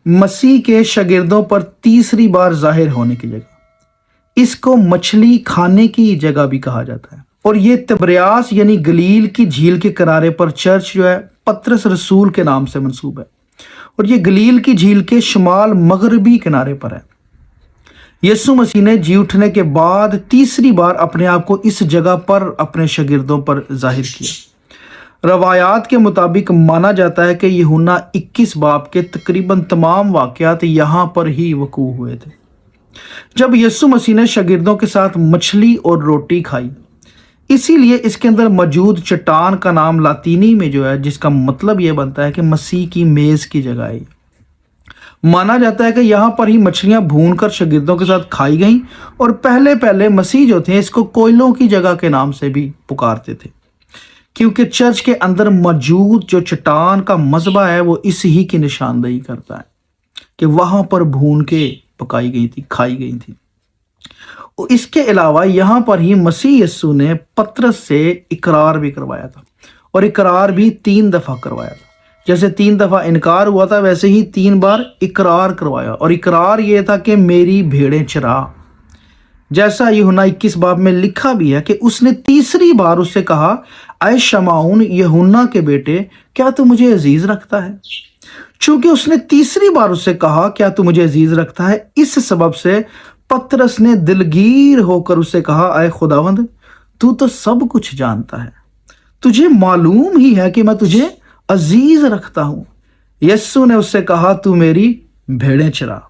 मसीह के शागिर्दों पर तीसरी बार जाहिर होने की जगह। इसको मछली खाने की जगह भी कहा जाता है। और ये तिब्रियास यानी गलील की झील के किनारे पर चर्च जो है पतरस रसूल के नाम से मंसूब है। और ये गलील की झील के शुमाल मगरबी किनारे पर है। यीशु मसीह ने जी उठने के बाद तीसरी बार अपने आप को इस जगह पर अपने शागिर्दों पर जाहिर किया। रवायात के मुताबिक माना जाता है कि यूहन्ना 21 बाब के तकरीबन तमाम वाक़यात यहाँ पर ही वकू हुए थे। जब यीशु मसीह ने शागिर्दों के साथ मछली और रोटी खाई, इसीलिए इसके अंदर मौजूद चट्टान का नाम लातीनी में जो है, जिसका मतलब ये बनता है कि मसीह की मेज़ की जगह है। माना जाता है कि यहाँ पर ही मछलियाँ भूनकर शागिर्दों के साथ खाई गईं और पहले पहले मसीह जो थे इसको कोयलों की जगह के नाम से भी पुकारते थे, क्योंकि चर्च के अंदर मौजूद जो चट्टान का मज़बा है वो इस ही की निशानदेही करता है कि वहाँ पर भून के पकाई गई थी, खाई गई थी। और इसके अलावा यहाँ पर ही मसीह यीशु ने पतरस से इकरार भी करवाया था, और इकरार भी 3 दफ़ा करवाया था। जैसे 3 दफ़ा इनकार हुआ था, वैसे ही 3 बार इकरार करवाया। और इकरार ये था कि मेरी भेड़ें चरा। जैसा यूहन्ना 21 बाब में लिखा भी है कि उसने तीसरी बार उससे कहा, ऐ शमाउन यूहन्ना के बेटे, क्या तू मुझे अजीज रखता है? चूंकि उसने तीसरी बार उससे कहा क्या तू मुझे अजीज रखता है, इस सबब से पतरस ने दिलगीर होकर उससे कहा, ऐ खुदावंद, तू तो सब कुछ जानता है, तुझे मालूम ही है कि मैं तुझे अजीज रखता हूं। यीशु ने उससे कहा, तू मेरी भेड़ें चरा।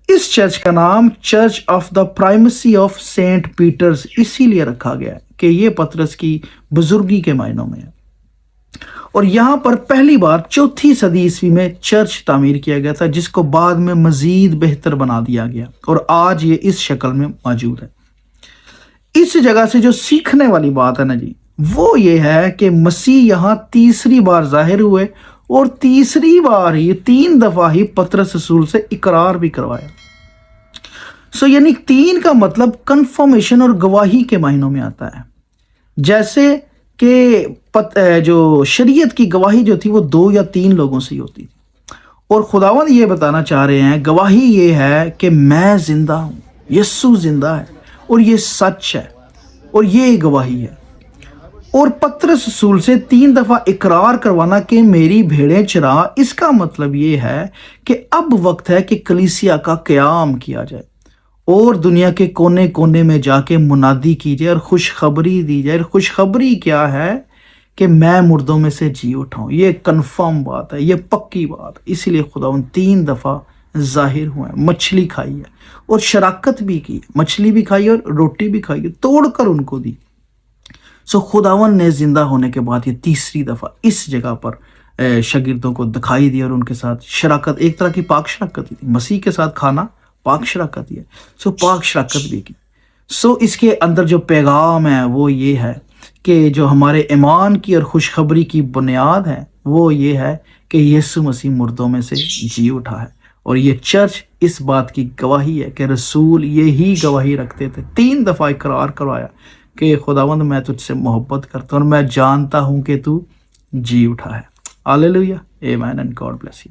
इस चर्च का नाम church of the primacy of Saint Peter's इसीलिए रखा गया है कि ये पतरस की बुजुर्गी के मायनों में है। और यहाँ पर पहली बार 4वीं सदी ईस्वी में चर्च तामीर किया गया था, जिसको बाद में मजीद बेहतर बना दिया गया और आज ये इस शक्ल में मौजूद है। इस जगह से जो सीखने वाली बात है ना जी, वो ये है कि मसीह यहाँ तीसरी बार जाहिर हुए और तीसरी बार ही 3 दफ़ा ही पतरस रसूल से इकरार भी करवाया। यानी 3 का मतलब कंफर्मेशन और गवाही के मायनों में आता है। जैसे कि जो शरीयत की गवाही जो थी वो 2 या 3 लोगों से ही होती थी, और खुदावंद ये बताना चाह रहे हैं, गवाही ये है कि मैं जिंदा हूँ, यीशु जिंदा है और ये सच है, और ये गवाही है। और पतरस रसूल से 3 दफ़ा इकरार करवाना कि मेरी भेड़ें चरा, इसका मतलब ये है कि अब वक्त है कि कलीसिया का क़याम किया जाए और दुनिया के कोने कोने में जाके मुनादी की जाए और खुशखबरी दी जाए। खुशखबरी क्या है कि मैं मुर्दों में से जी उठा हूँ। ये कन्फर्म बात है, ये पक्की बात। इसीलिए खुदा उन 3 दफ़ा जाहिर हुए, मछली खाई है और शराकत भी की, मछली भी खाई और रोटी भी खाई, तोड़ कर उनको दी। खुदावन ने जिंदा होने के बाद ये तीसरी दफ़ा इस जगह पर शागिर्दों को दिखाई दी और उनके साथ शराकत, एक तरह की पाक शराकत थी। मसीह के साथ खाना पाक शराकत ही है। पाक शराकत भी की। इसके अंदर जो पैगाम है वो ये है कि जो हमारे ईमान की और खुशखबरी की बुनियाद है वो ये है कि यीशु मसीह मुर्दों में से जी उठा है। और ये चर्च इस बात की गवाही है कि रसूल यही गवाही रखते थे। 3 दफ़ा इकरार करवाया कि खुदावंद मैं तुझसे मोहब्बत करता हूँ और मैं जानता हूँ कि तू जी उठा है। हालेलुया, आमीन एंड गॉड ब्लेस यू।